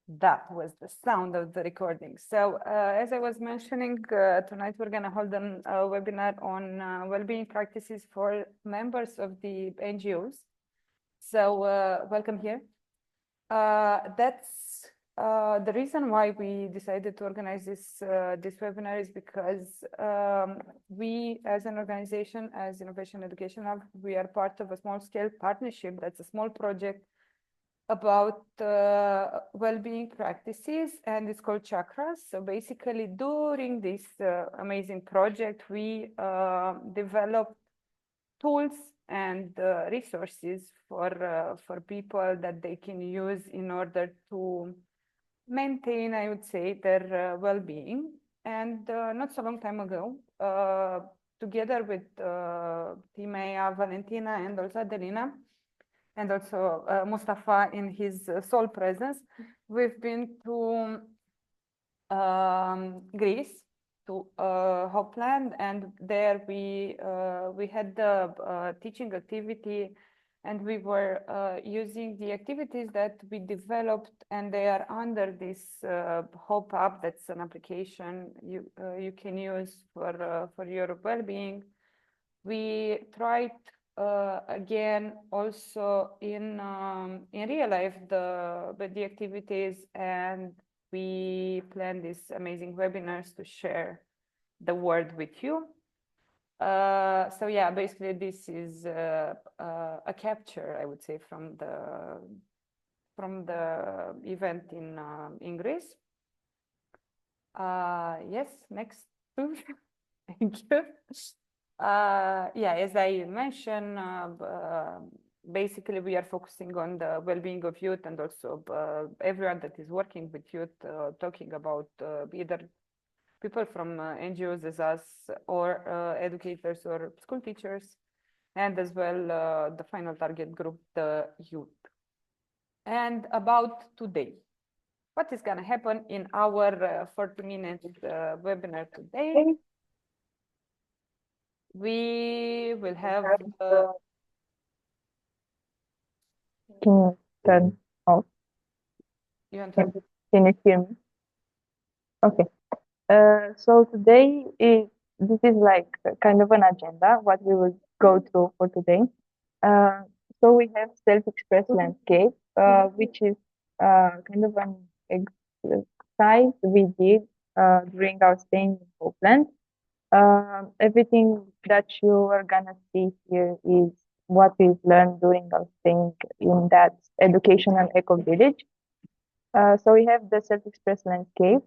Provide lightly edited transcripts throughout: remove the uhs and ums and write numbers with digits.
That was the sound of the recording. So as I was mentioning, tonight we're going to hold a webinar on well-being practices for members of the NGOs. So welcome here. That's the reason why we decided to organize this webinar is because we, as an organization, as Innovation Education Lab, we are part of a small-scale partnership. That's a small project about well-being practices, and it's called Chakras. So basically, during this amazing project, we developed tools and resources for people that they can use in order to maintain, I would say, their well-being. And not so long time ago, together with Timea, Valentina, and also Adelina, and also Mustafa in his sole presence, we've been to Greece, to HopeLab, and there we had the teaching activity, and we were using the activities that we developed, and they are under this Hope app. That's an application you can use for your well-being. We tried again also in real life the activities, and we plan these amazing webinars to share the word with you. So yeah, basically this is a capture, I would say, from the event in Greece. Yes, next. Thank you. Yeah, as I mentioned, basically we are focusing on the well-being of youth, and also everyone that is working with youth, talking about either people from NGOs as us, or educators or school teachers, and as well the final target group, the youth. And about today, what is going to happen in our 40-minute webinar today? We will have Can you turn off? you want to... Can you hear me? Okay. So today this is like kind of an agenda, what we will go through for today. So we have self-expressed landscape, which is kind of an exercise we did during our stay in Poland. Everything that you are gonna see here is what we've learned during our stay in that educational eco village. So we have the self-expressed landscape,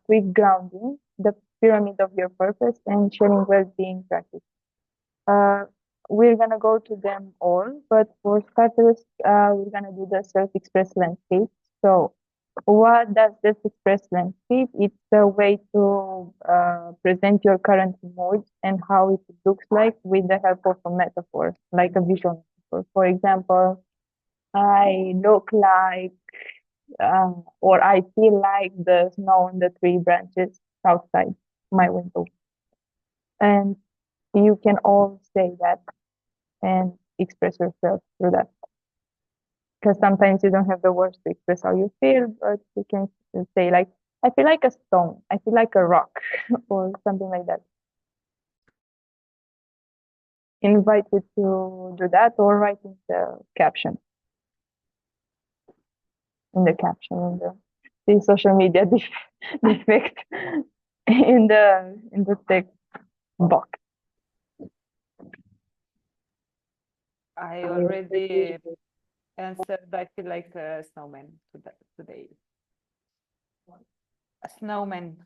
quick grounding, the pyramid of your purpose, and sharing well-being practice. We're gonna go to them all, but for starters, we're gonna do the self-expressed landscape. So what does self-expressed landscape? It's a way to present your current mood and how it looks like with the help of a metaphor, like a visual metaphor. For example, I look like, or I feel like the snow on the tree branches outside my window. And you can all say that and express yourself through that. Because sometimes you don't have the words to express how you feel, but you can say like, I feel like a stone, I feel like a rock, or something like that. Invite you to do that, or write in the caption. In the social media defect in the text box. I already answered. I feel like a snowman today. A snowman,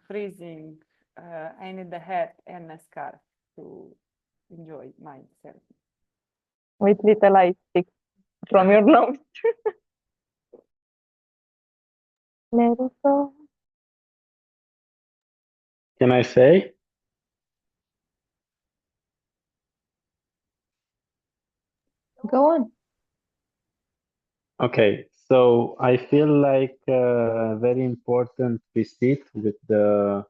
freezing. I need a hat and a scarf to enjoy myself. With little ice sticks from your nose. Let it go. Can I say? Go on. Okay, so I feel like very important receipt with the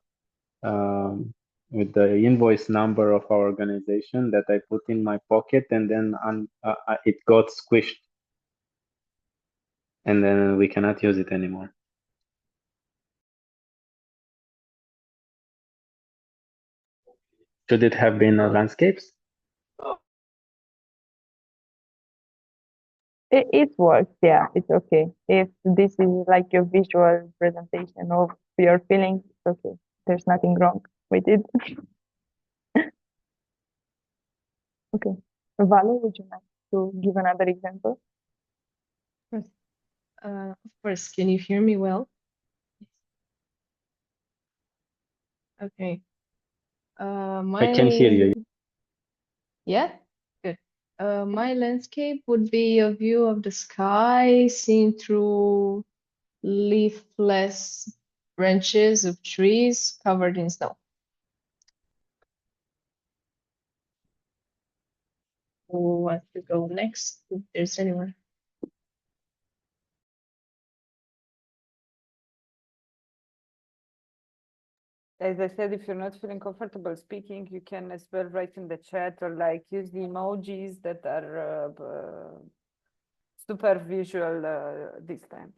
invoice number of our organization that I put in my pocket, and then it got squished. and then we cannot use it anymore. Should it have been landscapes? It works, yeah, it's okay. If this is like your visual presentation of your feelings, it's okay. There's nothing wrong with it. Okay. Vale, would you like to give another example? Of course, can you hear me well? Okay. I can hear you. Yeah, good. My landscape would be a view of the sky seen through leafless branches of trees covered in snow. Who wants to go next? If there's anyone. As I said, if you're not feeling comfortable speaking, you can as well write in the chat or like use the emojis that are super visual this time.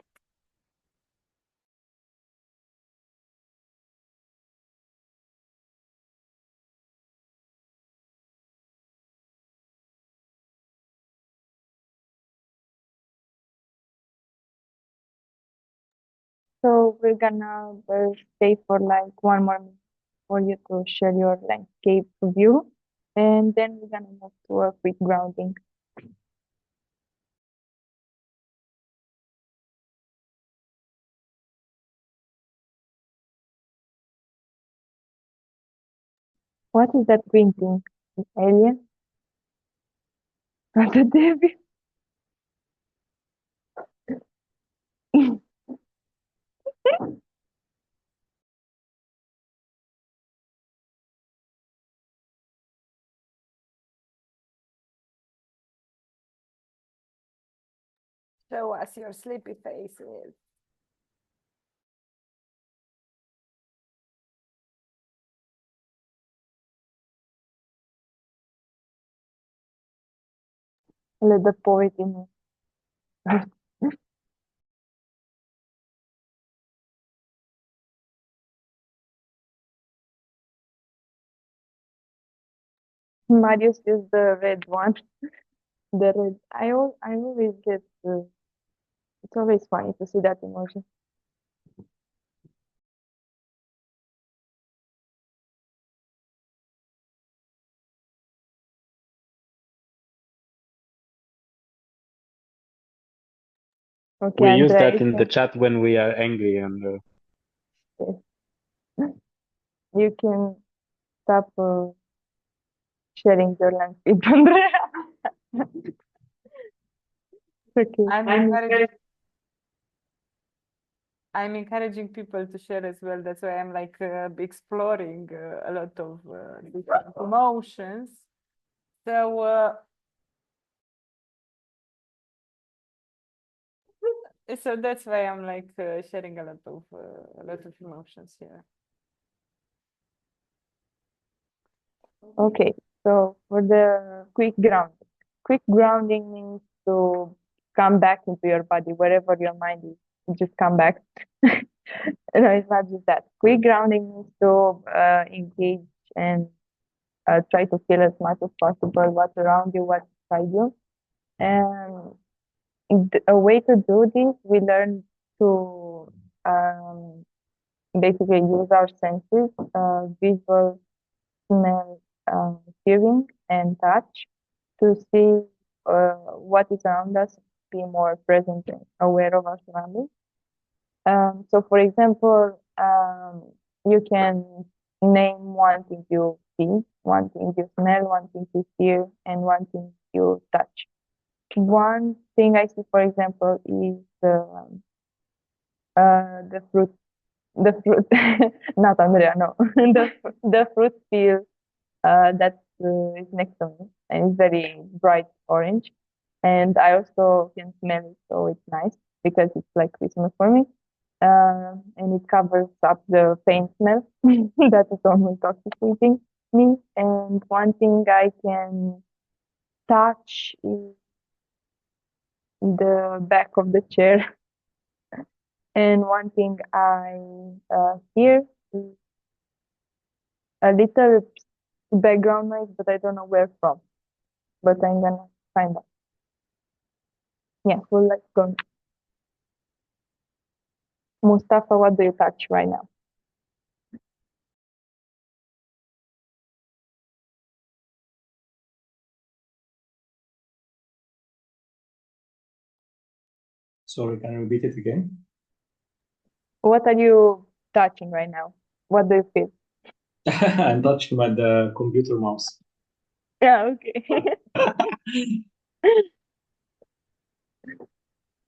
So we're gonna stay for like 1 more minute for you to share your landscape view, and then we're gonna move to a quick grounding. What is that green thing? An alien? Or the devil? Show us your sleepy faces. Let the poet in me. Marius used the red one. The red. I always get. It's always funny to see that emoji. Okay, We use Andrea, that in the chat when we are angry, and you can stop sharing your landscape, Andrea. Okay. I'm encouraging people to share as well. That's why I'm like exploring a lot of different emotions. So that's why I'm like sharing a lot of emotions here. Okay, so for the quick grounding means to come back into your body, wherever your mind is, you just come back. No, it's not just that. Quick grounding means to engage and try to feel as much as possible what's around you, what's inside you. And a way to do this, we learn to basically use our senses, visual, smell, hearing, and touch to see what is around us, be more present and aware of our surroundings. So, for example, you can name one thing you see, one thing you smell, one thing you hear, and one thing you touch. One thing I see, for example, is the fruit, not Andrea, no, the fruit peel that is next to me, and it's very bright orange. And I also can smell it, so it's nice because it's like Christmas for me. And it covers up the faint smell that is only intoxicating me. And one thing I can touch is the back of the chair And one thing I hear is a little background noise, but I don't know where from. But I'm gonna find out. Yeah, well, let's go. Mustafa, what do you touch right now? Sorry, can you repeat it again? What are you touching right now? What do you feel? I'm touching my the computer mouse. Yeah, okay.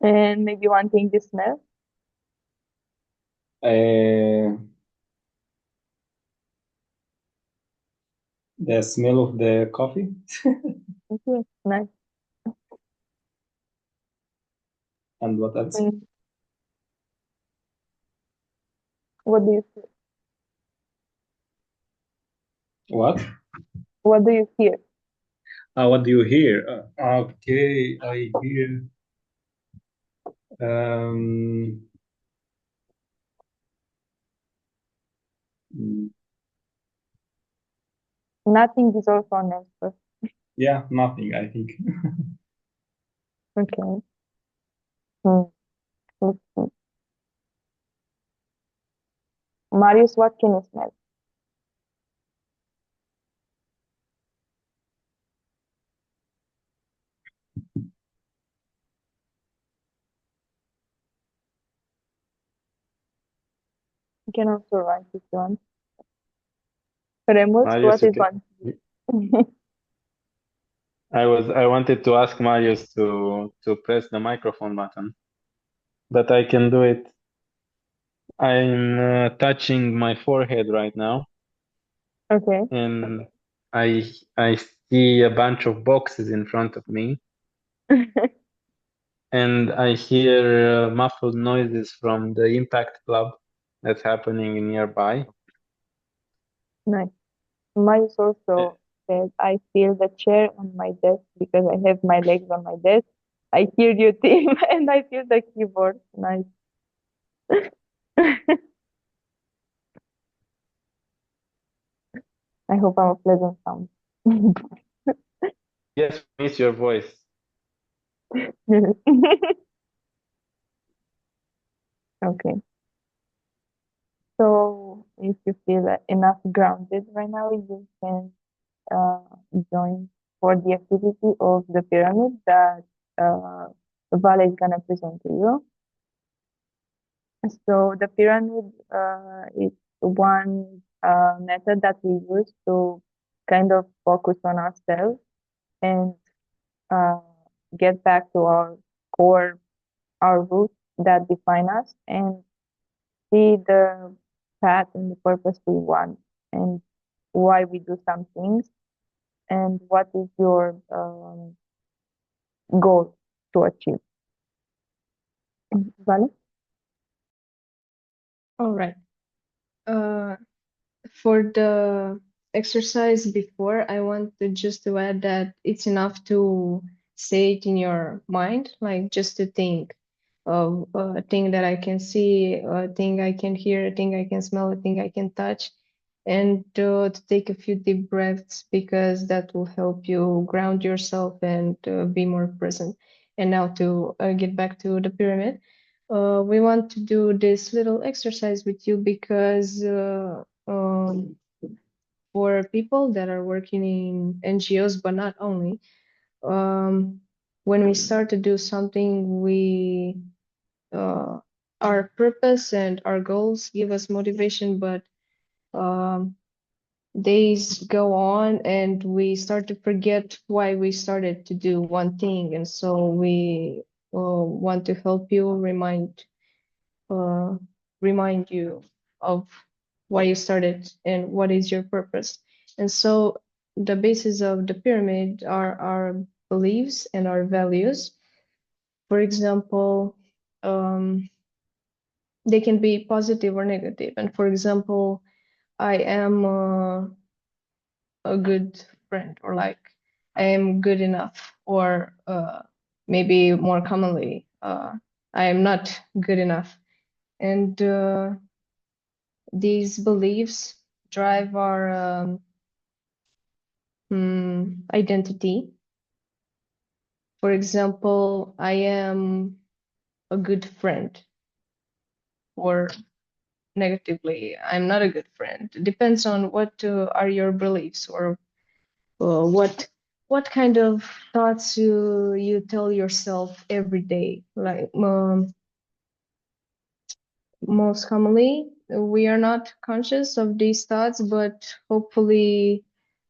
And maybe one thing you smell? The smell of the coffee. Okay, nice. And what else? And what do you feel? What? What do you hear? What do you hear? Okay, I hear um, mm, Nothing is also an answer. yeah, nothing, I think. Okay. Hmm. Let's see. Marius, what can you smell? You can also write if you want. Remus, Marius, what is one? I wanted to ask Marius to press the microphone button, but I can do it. I'm touching my forehead right now, Okay. and I see a bunch of boxes in front of me, and I hear muffled noises from the Impact Club that's happening nearby. Nice. Marius Uh, also said, I feel the chair on my desk because I have my legs on my desk. I hear you, Tim, and I feel the keyboard. Nice. I hope I'm a pleasant sound. Yes, miss your voice. Okay. So if you feel enough grounded right now, you can uh, join for the activity of the pyramid that Vale is gonna present to you. So the pyramid is one method that we use to kind of focus on ourselves and uh, get back to our core, our roots that define us, and see the path and the purpose we want and why we do some things and what is your goal to achieve. Vale? All right. For the exercise before, I want to just to add that it's enough to say it in your mind, like just to think of a thing that I can see, a thing I can hear, a thing I can smell, a thing I can touch, and to take a few deep breaths because that will help you ground yourself and be more present. And now to get back to the pyramid, we want to do this little exercise with you because for people that are working in NGOs, but not only, when we start to do something, we our purpose and our goals give us motivation, but um, days go on and we start to forget why we started to do one thing, and so we want to help you uh, remind you of why you started and what is your purpose. And so the basis of the pyramid are our beliefs and our values. For example, they can be positive or negative. And for example, I am a good friend, or like I am good enough, or maybe more commonly, I am not good enough. and these beliefs drive our identity. For example, I am a good friend, or negatively, I'm not a good friend. It depends on what are your beliefs, or what kind of thoughts you tell yourself every day. Like most commonly, we are not conscious of these thoughts, but hopefully,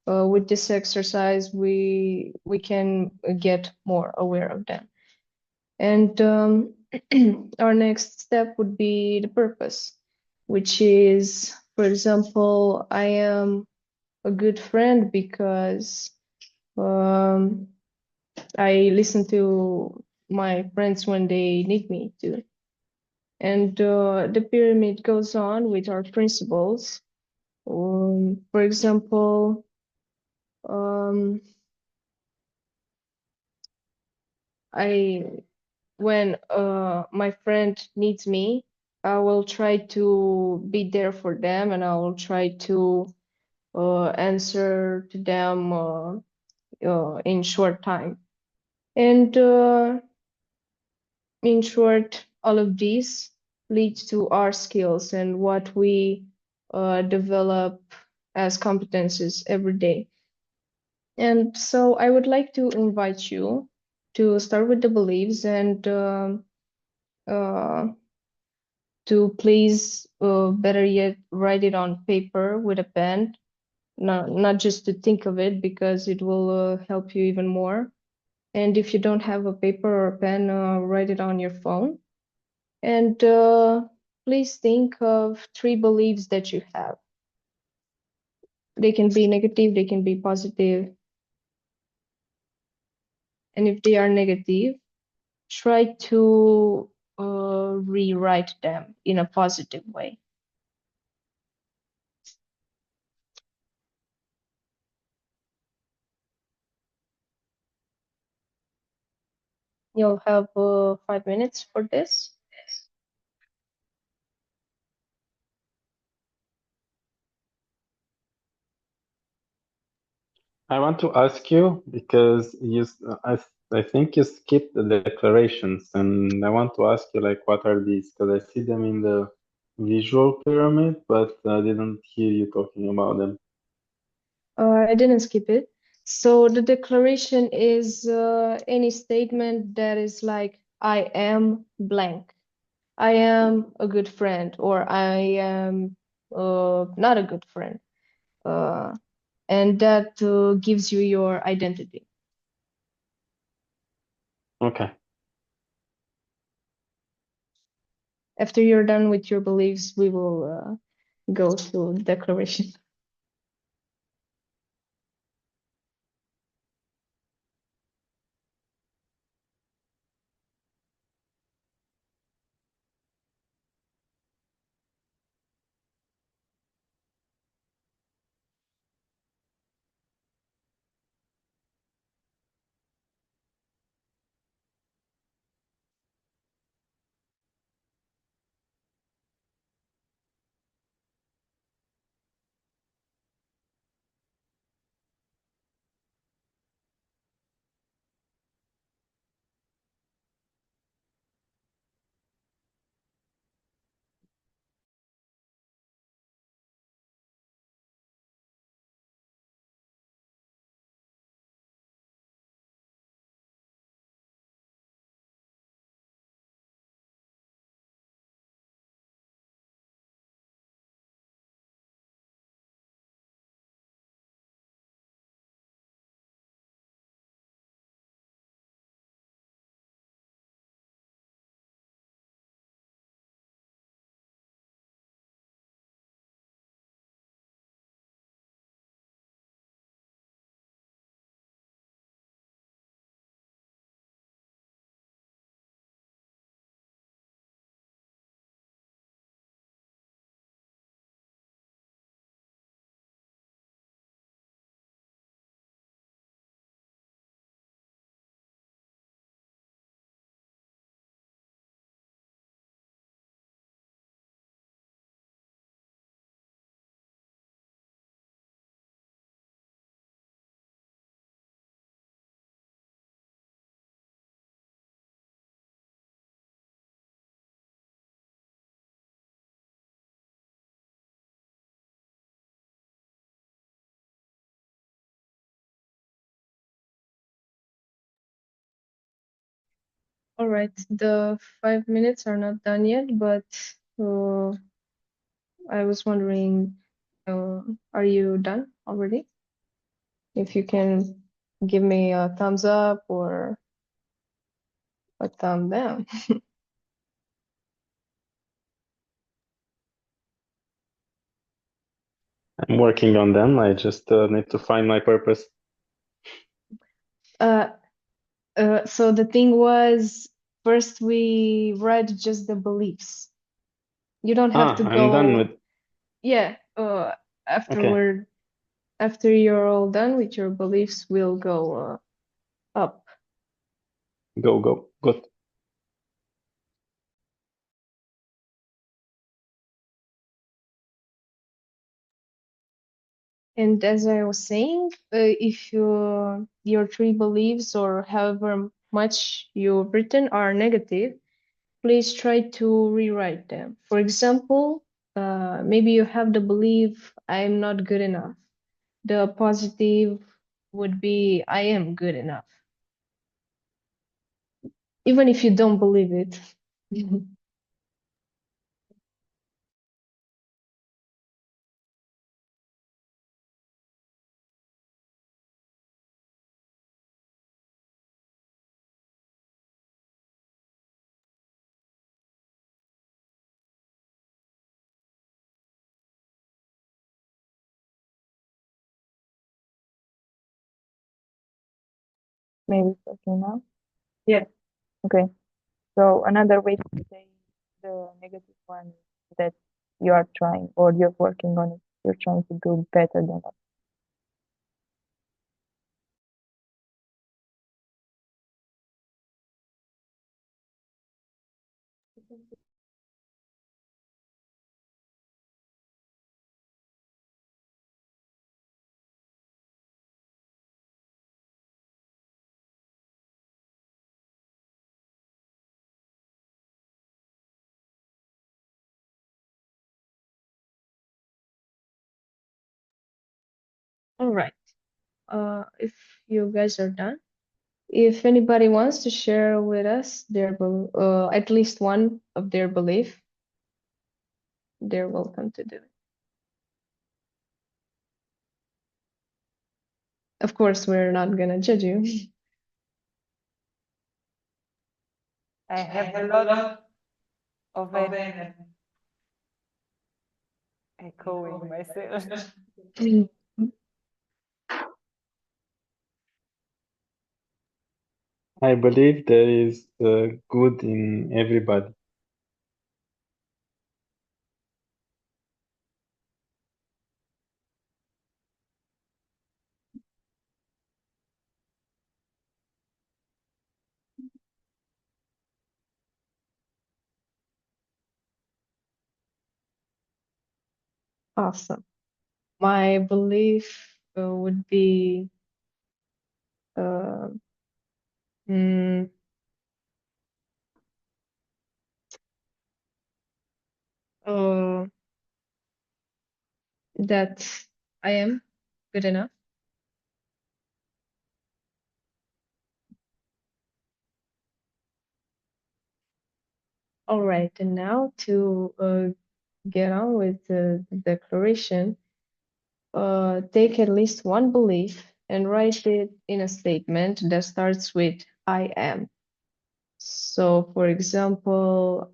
with this exercise, we can get more aware of them. And our next step would be the purpose, which is, for example, I am a good friend because I listen to my friends when they need me to. And the pyramid goes on with our principles. For example, I when my friend needs me, I will try to be there for them, and I will try to answer to them in short time. And in short, all of these leads to our skills and what we develop as competences every day. And so I would like to invite you to start with the beliefs, and uh, to please, better yet, write it on paper with a pen, not just to think of it, because it will help you even more. And if you don't have a paper or a pen, write it on your phone. And please think of 3 beliefs that you have. They can be negative, they can be positive. And if they are negative, try to rewrite them in a positive way. You'll have 5 minutes for this. I want to ask you because I think you skipped the declarations, and I want to ask you like what are these? Because I see them in the visual pyramid, but I didn't hear you talking about them. I didn't skip it. So the declaration is any statement that is like, I am blank. I am a good friend, or I am not a good friend. And that gives you your identity. Okay. After you're done with your beliefs, we will go to the declaration. All right, the 5 minutes are not done yet, but I was wondering, are you done already? If you can give me a thumbs up or a thumb down. I'm working on them. I just need to find my purpose. So the thing was, first we read just the beliefs. You don't have to I'm done go, with. yeah, Okay, afterward, after you're all done with your beliefs, we'll go up. go. Good. And as I was saying, if your three beliefs or however much you've written are negative, please try to rewrite them. For example, maybe you have the belief, I am not good enough. The positive would be, I am good enough, even if you don't believe it. Maybe it's okay now. Yeah. Okay. So another way to say the negative one is that you are trying or you're working on it. You're trying to do better than that. All right. If you guys are done, if anybody wants to share with us their at least one of their belief, they're welcome to do it. Of course, we're not gonna judge you. I have a lot of echoing myself. I believe there is good in everybody. Awesome. My belief would be uh, mm, uh, that I am good enough. All right, and now to get on with the declaration, take at least one belief and write it in a statement that starts with I am. So, for example,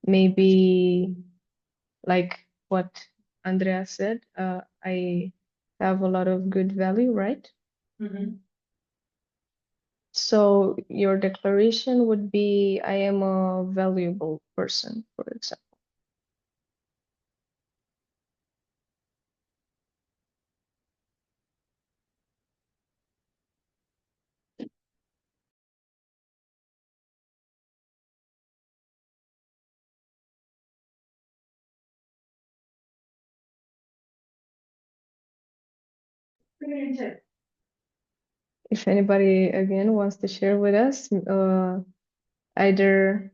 maybe like what Andrea said, I have a lot of good value, right? So your declaration would be, I am a valuable person, for example. If anybody again wants to share with us, either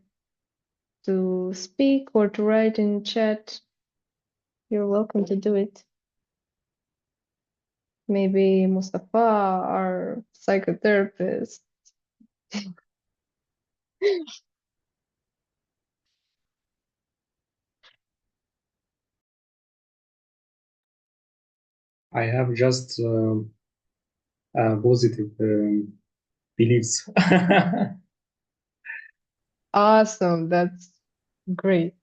to speak or to write in chat, you're welcome to do it. Maybe Mustafa, our psychotherapist. I have just positive beliefs. Awesome. That's great.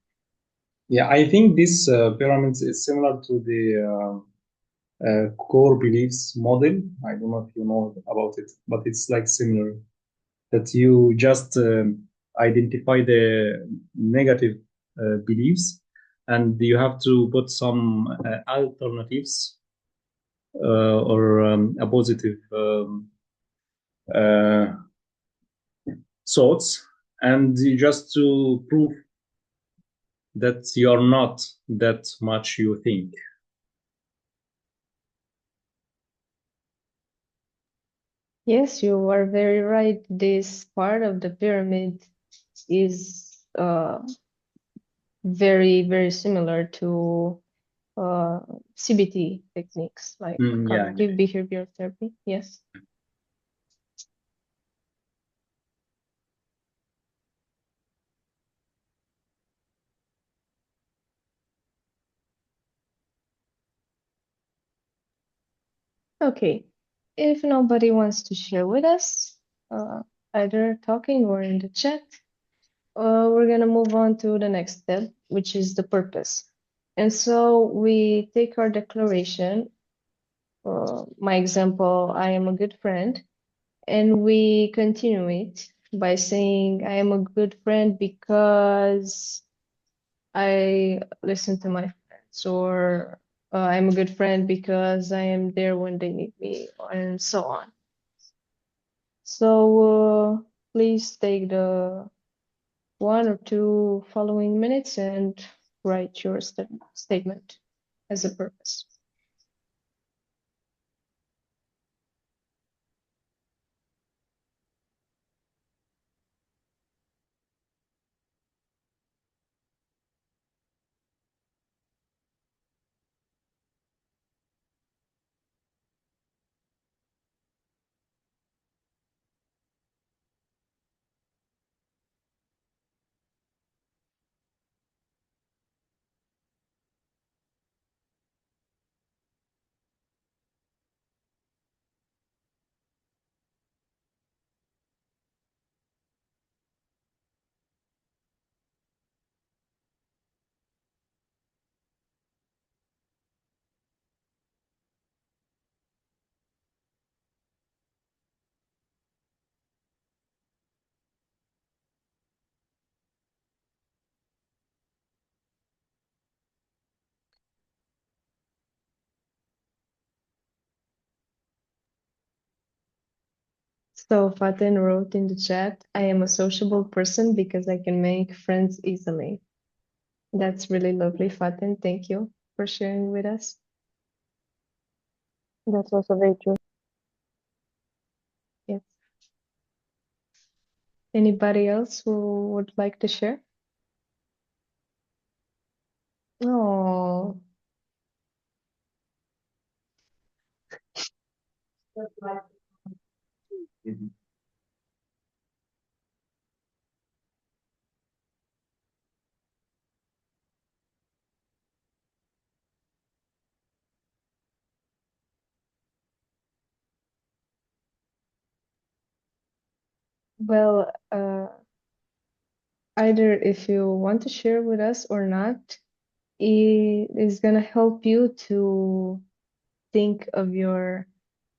Yeah, I think this pyramid is similar to the core beliefs model. I don't know if you know about it, but it's like similar that you just identify the negative beliefs and you have to put some alternatives or a positive uh, thoughts, and just to prove that you're not that much you think. Yes, you are very right. This part of the pyramid is very, very similar to uh, CBT techniques, like Yeah. cognitive behavioral therapy. Yes. Okay. If nobody wants to share with us, either talking or in the chat, we're gonna move on to the next step, which is the purpose. And so we take our declaration. My example, I am a good friend, and we continue it by saying, I am a good friend because I listen to my friends, or I'm a good friend because I am there when they need me, and so on. So please take the 1 or 2 following minutes and write your statement as a purpose. So Faten wrote in the chat, I am a sociable person because I can make friends easily. That's really lovely, Faten. Thank you for sharing with us. That's also very true. Yes. Anybody else who would like to share? Oh, well, either if you want to share with us or not, it is going to help you to think of your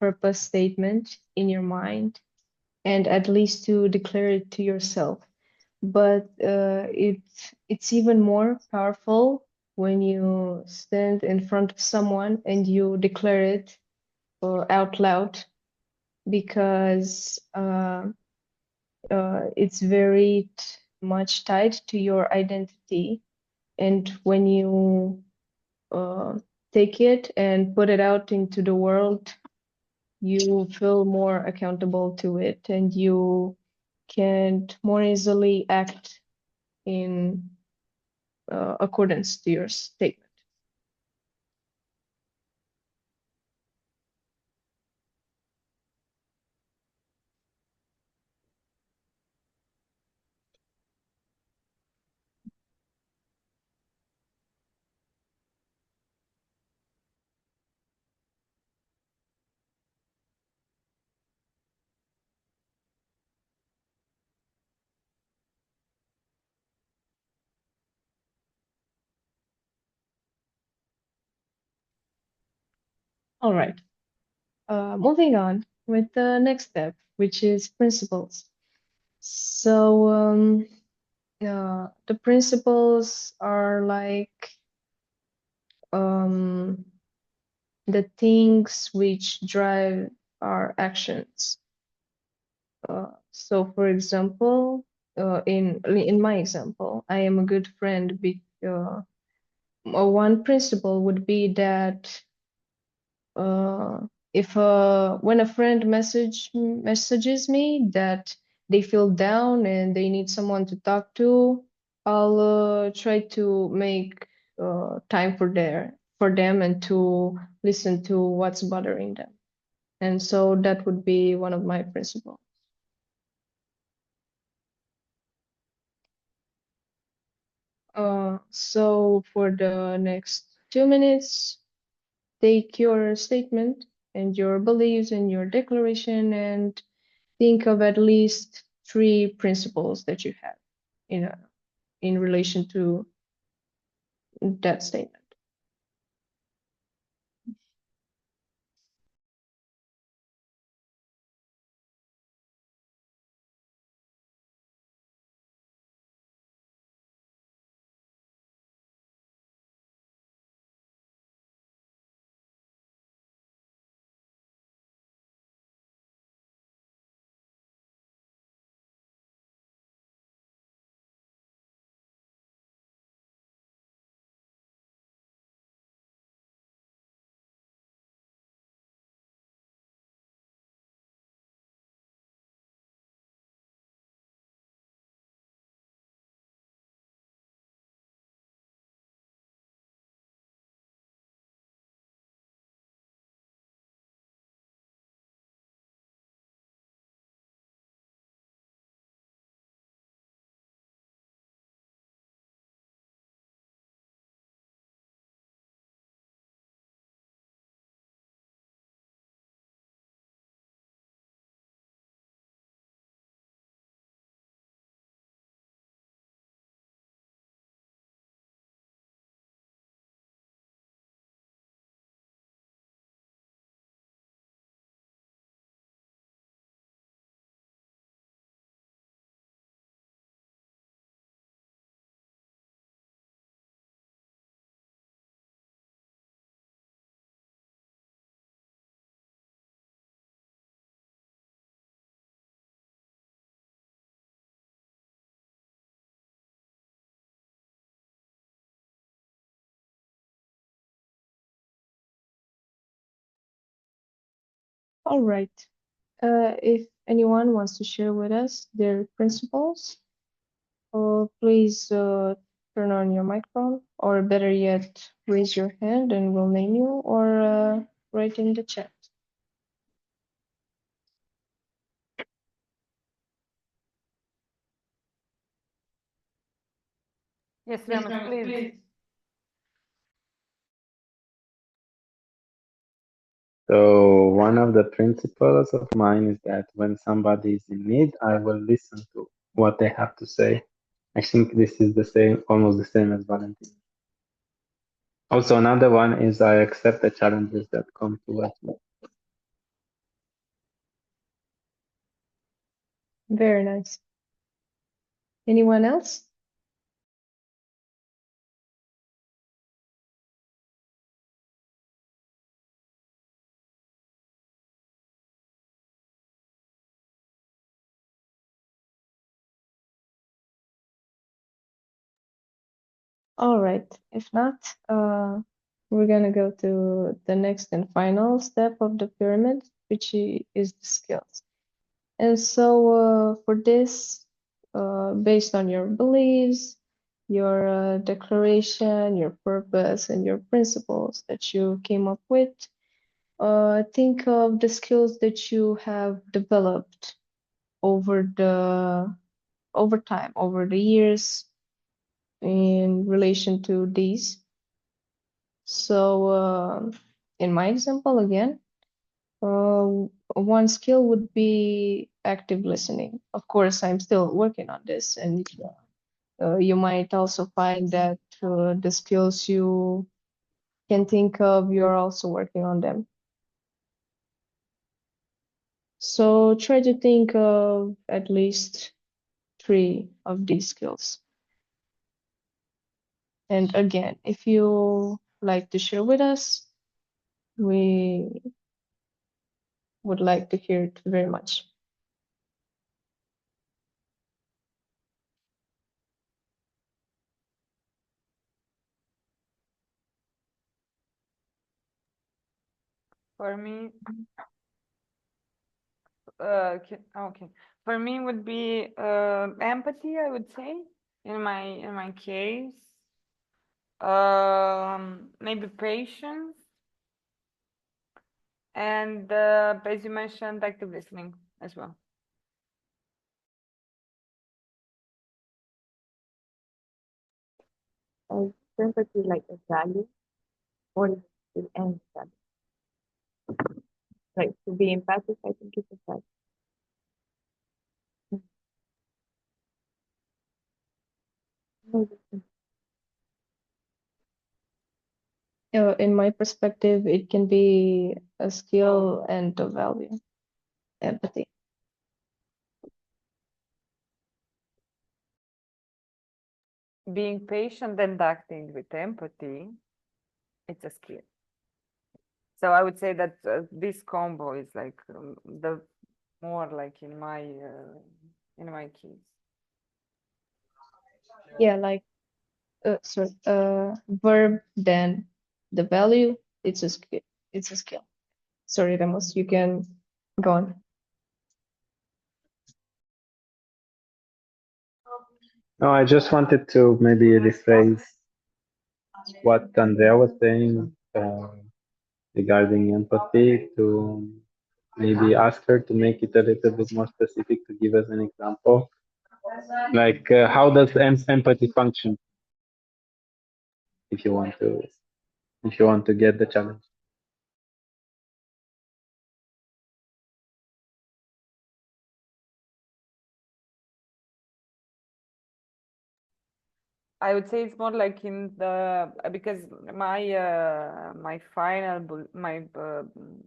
purpose statement in your mind and at least to declare it to yourself. But it's even more powerful when you stand in front of someone and you declare it out loud, because it's very much tied to your identity. And when you uh, take it and put it out into the world, you feel more accountable to it, and you can more easily act in accordance to your statement. All right. Moving on with the next step, which is principles. So the principles are like the things which drive our actions. So, for example, in my example, I am a good friend. One principle would be that uh, if when a friend messages me that they feel down and they need someone to talk to, I'll try to make time for them and to listen to what's bothering them. And so that would be one of my principles. So for the next 2 minutes, take your statement and your beliefs and your declaration and think of at least 3 principles that you have in relation to that statement. All right. If anyone wants to share with us their principles, please turn on your microphone, or better yet, raise your hand and we'll name you, or write in the chat. Yes, Ramat, please. So one of the principles of mine is that when somebody is in need, I will listen to what they have to say. I think this is the same, almost the same as Valentin. Also, another one is I accept the challenges that come towards me. Very nice. Anyone else? All right. If not, we're gonna go to the next and final step of the pyramid, which is the skills. And so for this, based on your beliefs, your declaration, your purpose, and your principles that you came up with, think of the skills that you have developed over time, over the years in relation to these. So in my example again, one skill would be active listening. Of course, I'm still working on this, and you might also find that the skills you can think of, you're also working on them. So try to think of at least 3 of these skills. And again, if you like to share with us, we would like to hear it very much. For me, okay. For me would be empathy, I would say, in my case. Maybe patience, and as you mentioned, active listening as well. Is empathy like a value or is it an value? Like to be empathic, I think it's a value. Maybe. In my perspective, it can be a skill and a value, empathy. Being patient and acting with empathy, it's a skill. So I would say that this combo is like the more like in my case. Yeah, like verb, then the value, it's a skill. It's a skill. Sorry, Ramos, you can go on. No, I just wanted to maybe rephrase what Andrea was saying regarding empathy, to maybe ask her to make it a little bit more specific, to give us an example. Like, how does empathy function? If you want to get the challenge. I would say it's more like in the because my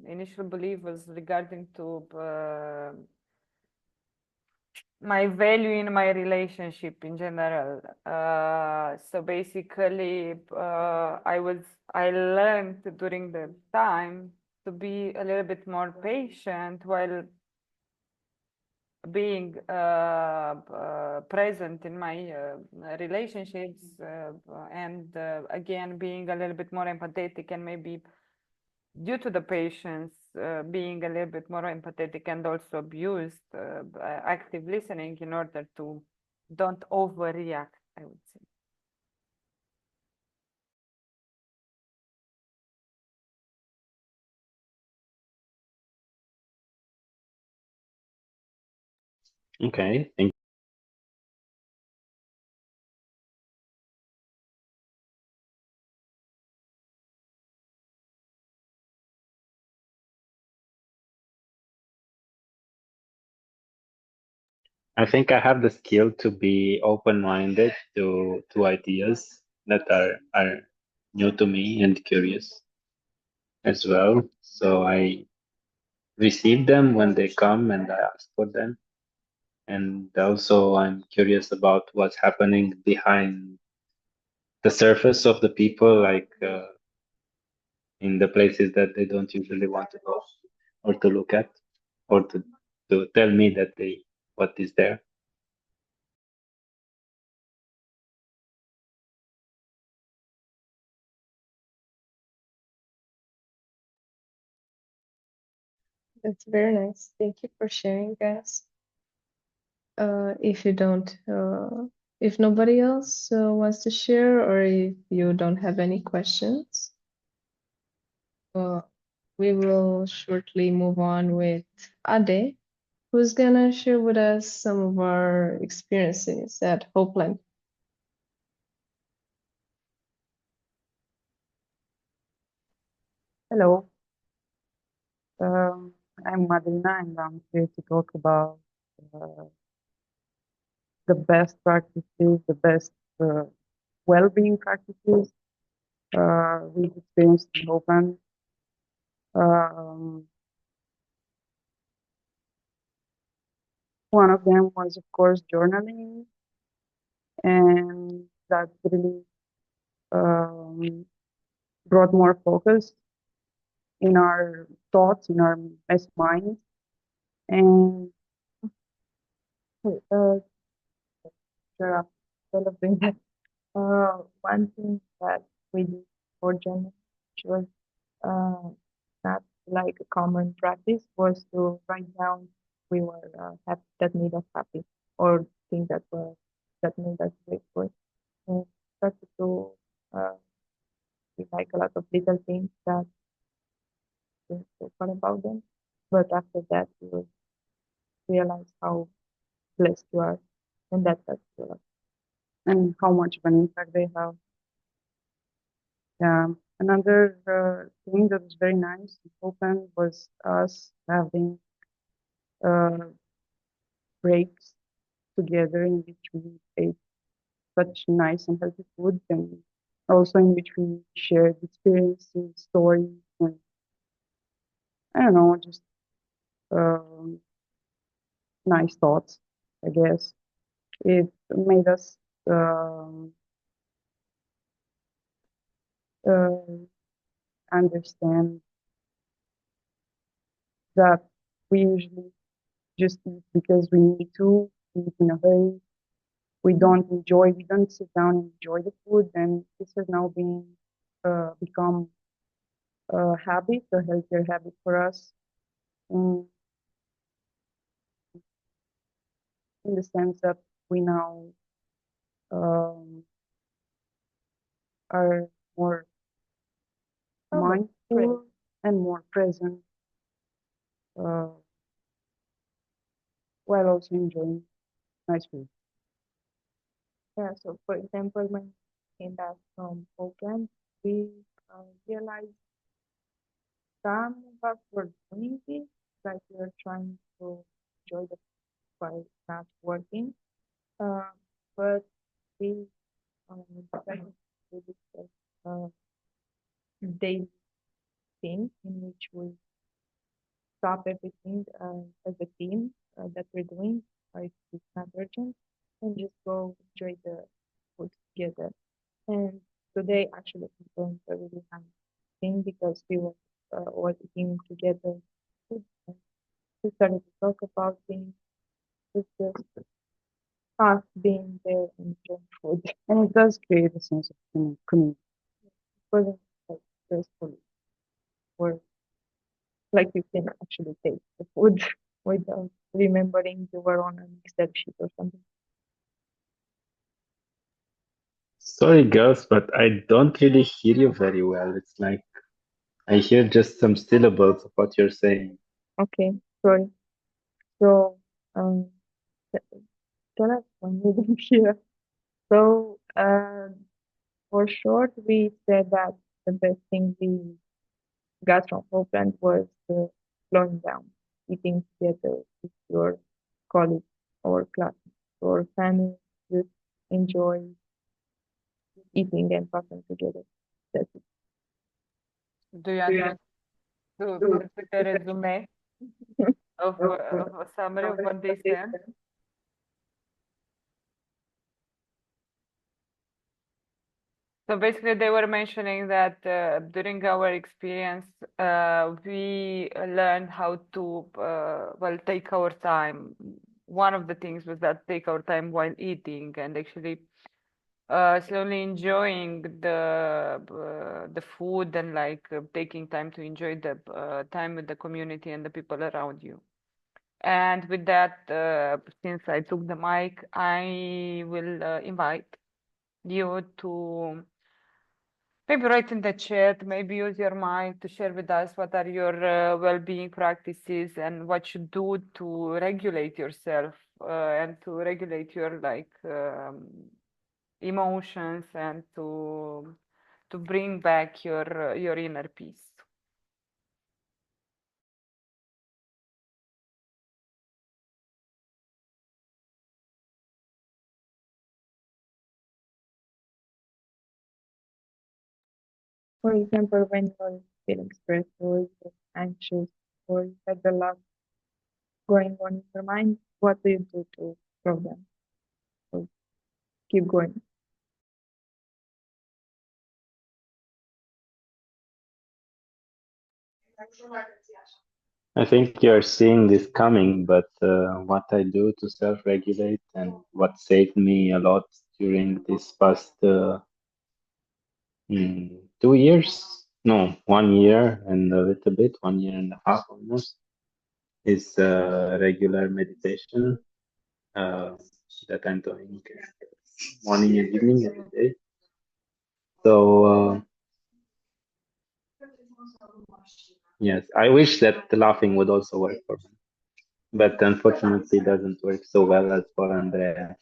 initial belief was regarding to my value in my relationship in general. So basically, I learned during the time to be a little bit more patient while being present in my relationships, and again being a little bit more empathetic, and maybe due to the patience, being a little bit more empathetic, and also abused active listening in order to don't overreact, I would say. Okay, thank I think I have the skill to be open-minded to ideas that are new to me and curious as well. So I receive them when they come and I ask for them. And also I'm curious about what's happening behind the surface of the people, like in the places that they don't usually want to go or to look at, or to tell me that what is there. That's very nice. Thank you for sharing, guys. If nobody else wants to share, or if you don't have any questions, we will shortly move on with Ade, who's gonna share with us some of our experiences at HopeLab. Hello, I'm Madrina and I'm here to talk about uh, the best practices, the best well-being practices we've experienced in Open. Um, One of them was, of course, journaling, and that really brought more focus in our thoughts, in our messy minds. And sure, all of them. One thing that we did for journaling, which was not like a common practice, was to write down we were happy, that made us happy, or things that made us grateful. And started to uh, we like a lot of little things that we so fun about them. But after that, we will realize how blessed you are, and that's and how much of an impact they have. Yeah. Another thing that was very nice and open was us having breaks together in which we ate such nice and healthy food, and also in which we shared experiences, stories, and I don't know, just um, nice thoughts, I guess. It made us um, uh, understand that we usually just eat because we need to, eat in a hurry. We don't sit down and enjoy the food, and this has now become a habit, a healthier habit for us, in, in the sense that we now um, are more mindful and more present, uh, while also enjoying nice food. Yeah, so for example, when we came back from Oakland, we realized some of us were doing this, like we were trying to enjoy the while not working. Uh, but we decided to do this daily thing in which we stop everything as a team that we're doing, if it's not urgent, and just go enjoy the food together. And today actually happened a really nice thing because we were all eating together. Food, and we started to talk about things. It's just us being there and enjoying food. And it does create a sense of community. It wasn't like stressful or like you can actually taste the food without remembering you were on an Excel sheet or something. Sorry, girls, but I don't really hear you very well. It's like I hear just some syllables of what you're saying. Okay, sorry. So, tell us when you didn't hear. So, for short, we said that the best thing we got from Oakland was slowing down, eating together with your colleagues or classmates or family. Just enjoy eating and talking together. That's it. Do you want to complete a resume of a summary of what they said? So basically, they were mentioning that during our experience, we learned how to, well, take our time. One of the things was that take our time while eating and actually slowly enjoying the food and like taking time to enjoy the time with the community and the people around you. And with that, since I took the mic, I will invite you to maybe write in the chat, maybe use your mic to share with us what are your well-being practices and what you do to regulate yourself and to regulate your like emotions and to bring back your inner peace. For example, when you're feeling stressed or you're anxious or you had a lot going on in your mind, what do you do to solve them? So keep going. I think you're seeing this coming, but what I do to self-regulate and what saved me a lot during this past 2 years, no, 1 year and a little bit, 1 year and a half almost, is regular meditation that I'm doing morning and evening every day. So yes, I wish that the laughing would also work for me, but unfortunately, it doesn't work so well as for Andrea.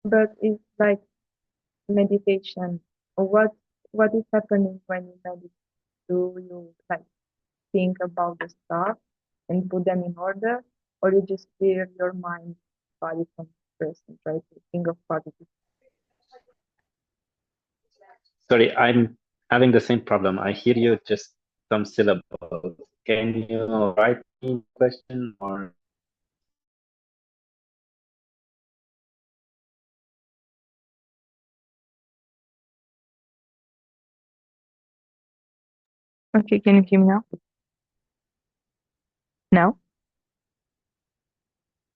But it's like meditation. What is happening when you meditate? Do you like think about the stuff and put them in order, or you just clear your mind, body from stress and try to think of positive? Sorry, I'm having the same problem. I hear you just some syllables. Can you write me the question or? Okay, can you hear me now? Now?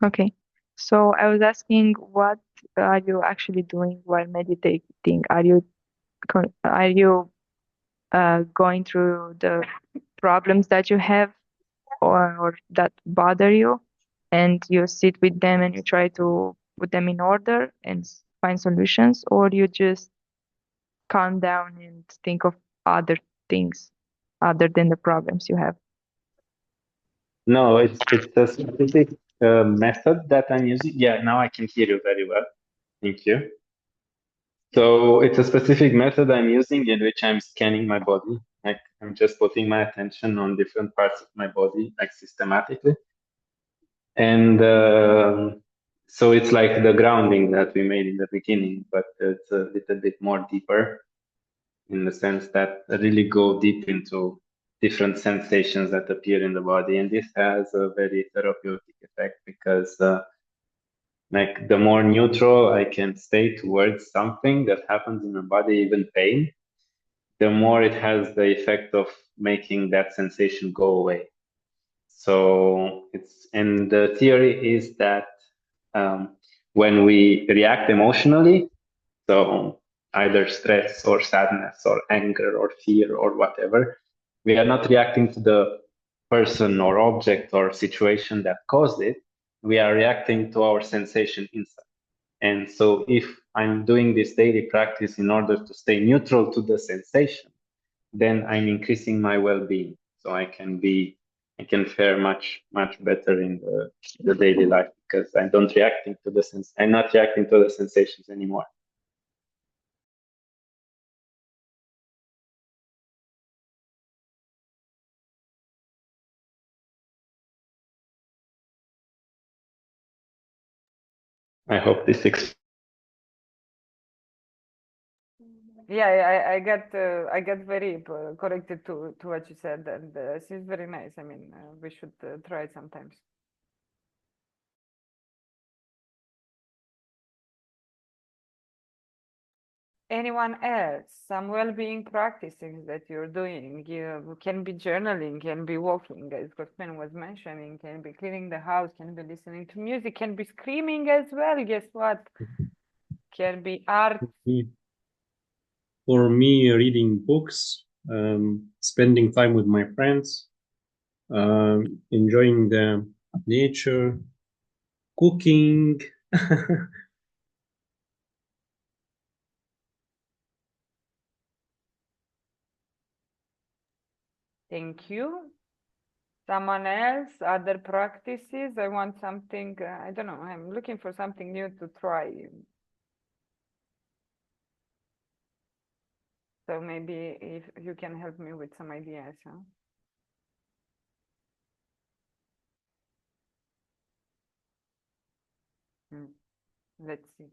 Okay. So I was asking, what are you actually doing while meditating? Are you going through the problems that you have or that bother you, and you sit with them and you try to put them in order and find solutions, or you just calm down and think of other things other than the problems you have? No, it's a specific method that I'm using. Yeah, now I can hear you very well. Thank you. So it's a specific method I'm using in which I'm scanning my body. Like I'm just putting my attention on different parts of my body, like systematically. And so it's like the grounding that we made in the beginning, but it's a little bit more deeper in the sense that I really go deep into different sensations that appear in the body. And this has a very therapeutic effect because like the more neutral I can stay towards something that happens in my body, even pain, the more it has the effect of making that sensation go away. So and the theory is that when we react emotionally, so either stress or sadness or anger or fear or whatever, we are not reacting to the person or object or situation that caused it. We are reacting to our sensation inside. And so if I'm doing this daily practice in order to stay neutral to the sensation, then I'm increasing my well-being. So I can fare much better in the daily life because I'm not reacting to the sensations anymore. I hope this Yeah, I got very connected to what you said, and seems very nice. I mean, we should try it sometimes. Anyone else? Some well-being practices that you're doing? You can be journaling, can be walking, as Grossman was mentioning, can be cleaning the house, can be listening to music, can be screaming as well. Guess what? Can be art. For me, reading books, spending time with my friends, enjoying the nature, cooking. Thank you. Someone else, other practices? I want something, I don't know, I'm looking for something new to try. So maybe if you can help me with some ideas, huh? Let's see.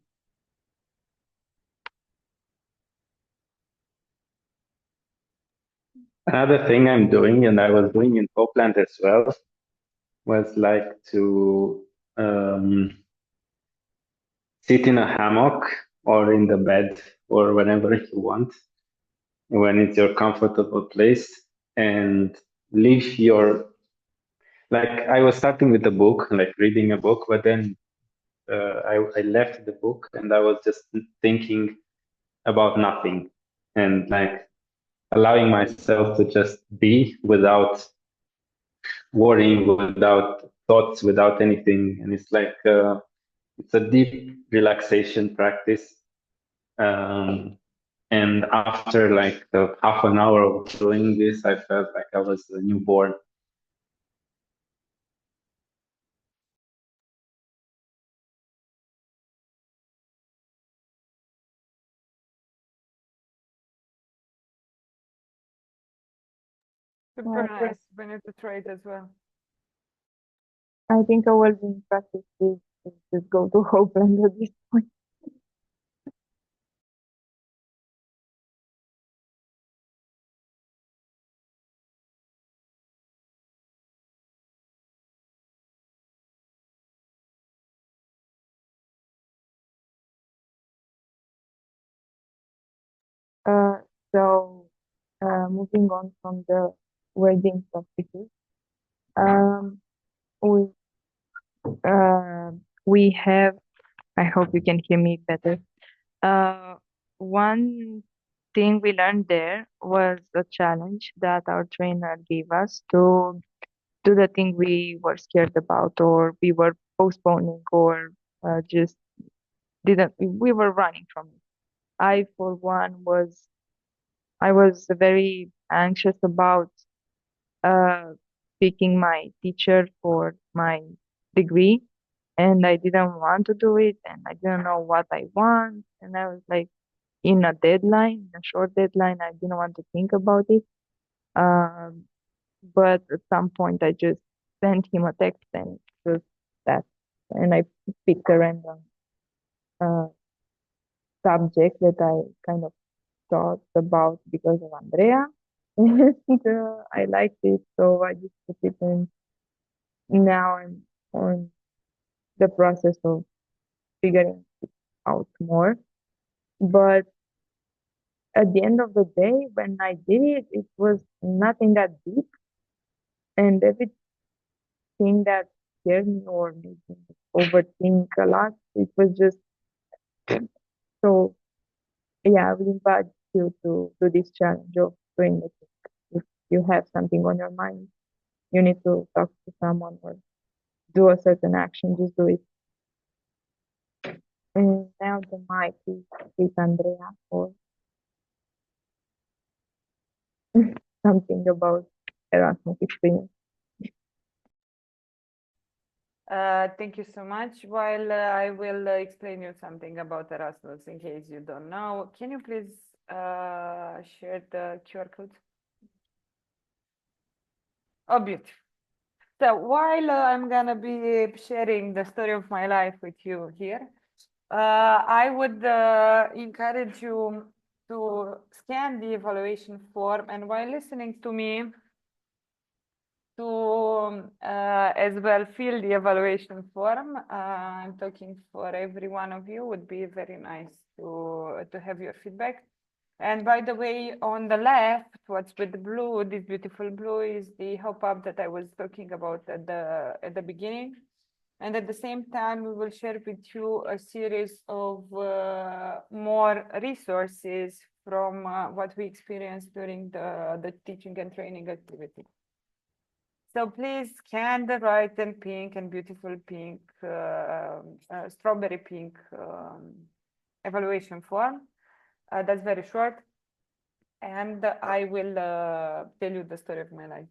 Another thing I'm doing, and I was doing in HopeLab as well, was like to sit in a hammock or in the bed or whenever you want, when it's your comfortable place, and leave your, like, I was starting with a book, like reading a book, but then I left the book and I was just thinking about nothing and like allowing myself to just be without worrying, without thoughts, without anything. And it's like, it's a deep relaxation practice. And after like half an hour of doing this, I felt like I was a newborn. Super Yeah, nice. We need to try it as well. I think a well-being practice is to just go to HopeLab at this point. Uh, so, moving on from the wedding practices, um, we we have. I hope you can hear me better. One thing we learned there was a challenge that our trainer gave us to do the thing we were scared about, or we were postponing, or just didn't. We were running from it. I, for one, I was very anxious about uh, picking my teacher for my degree, and I didn't want to do it, and I didn't know what I want, and I was like in a deadline, a short deadline. I didn't want to think about it. Um, but at some point, I just sent him a text, and it was that, and I picked a random uh, subject that I kind of thought about because of Andrea. And I liked it, so I just put it in. Now I'm on the process of figuring it out more. But at the end of the day, when I did it, it was nothing that deep, and everything that scared me or made me overthink a lot, it was just so. Yeah, I would invite you to do this challenge of doing it. If you have something on your mind, you need to talk to someone or do a certain action, just do it. And now the mic is with Andrea for something about Erasmus experience. Thank you so much. While I will explain you something about Erasmus in case you don't know, can you please share the QR code? Oh, beautiful. So while I'm gonna be sharing the story of my life with you here, I would encourage you to scan the evaluation form, and while listening to me, to as well fill the evaluation form. I'm talking for every one of you. Would be very nice to have your feedback. And by the way, on the left, what's with the blue, this beautiful blue, is the HopeLab that I was talking about at the beginning. And at the same time, we will share with you a series of more resources from what we experienced during the teaching and training activity. So please scan the right and pink and beautiful pink, strawberry pink evaluation form. That's very short. And I will tell you the story of my life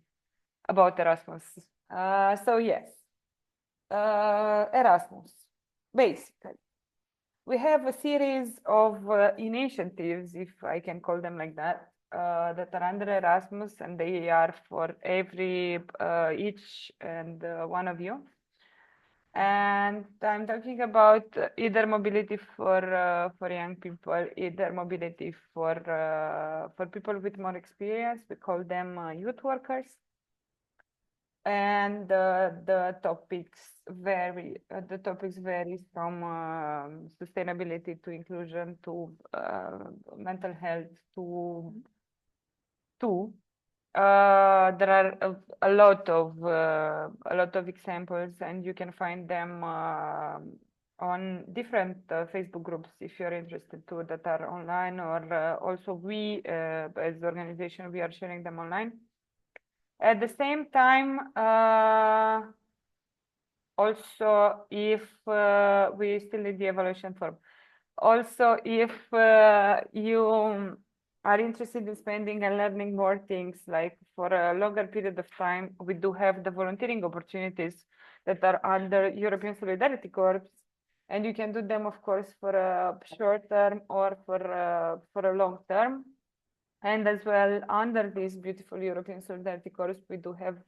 about Erasmus. So yes, Erasmus, basically. We have a series of initiatives, if I can call them like that, that are under Erasmus, and they are for every each and one of you. And I'm talking about either mobility for young people, either mobility for people with more experience. We call them youth workers. And the topics vary. The topics vary from sustainability to inclusion to mental health to there are a lot of examples, and you can find them on different Facebook groups if you're interested too, that are online, or also we as the organization, we are sharing them online. At the same time, also if we still need the evaluation form. Also, if you are interested in spending and learning more things, like for a longer period of time, we do have the volunteering opportunities that are under European Solidarity Corps, and you can do them, of course, for a short term or for a long term. And as well, under this beautiful European Solidarity Corps, we do have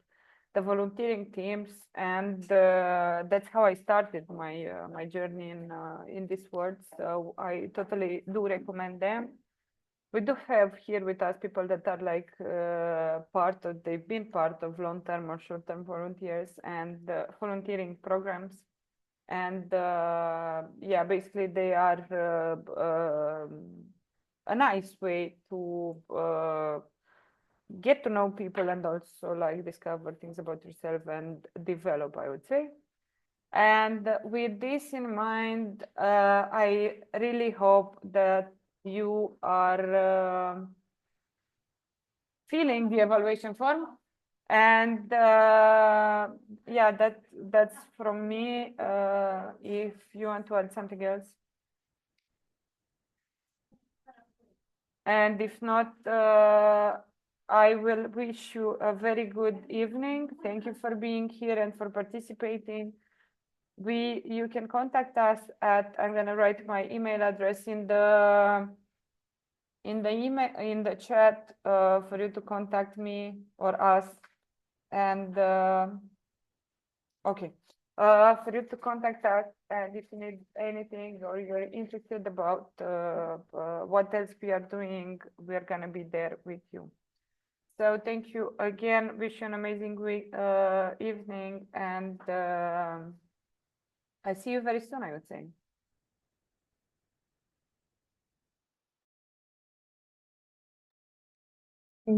the volunteering teams, and that's how I started my journey in this world. So I totally do recommend them. We do have here with us people that are like they've been part of long-term or short-term volunteers and volunteering programs. And yeah, basically they are a nice way to get to know people and also like discover things about yourself and develop, I would say. And with this in mind, I really hope that you are filling the evaluation form. And yeah, that's from me. If you want to add something else. And if not, I will wish you a very good evening. Thank you for being here and for participating. You can contact us at, I'm gonna write my email address in the chat for you to contact me or us. And okay, for you to contact us, and if you need anything or you're interested about what else we are doing, we are gonna be there with you. So thank you again. Wish you an amazing week, evening, and I see you very soon, I would say.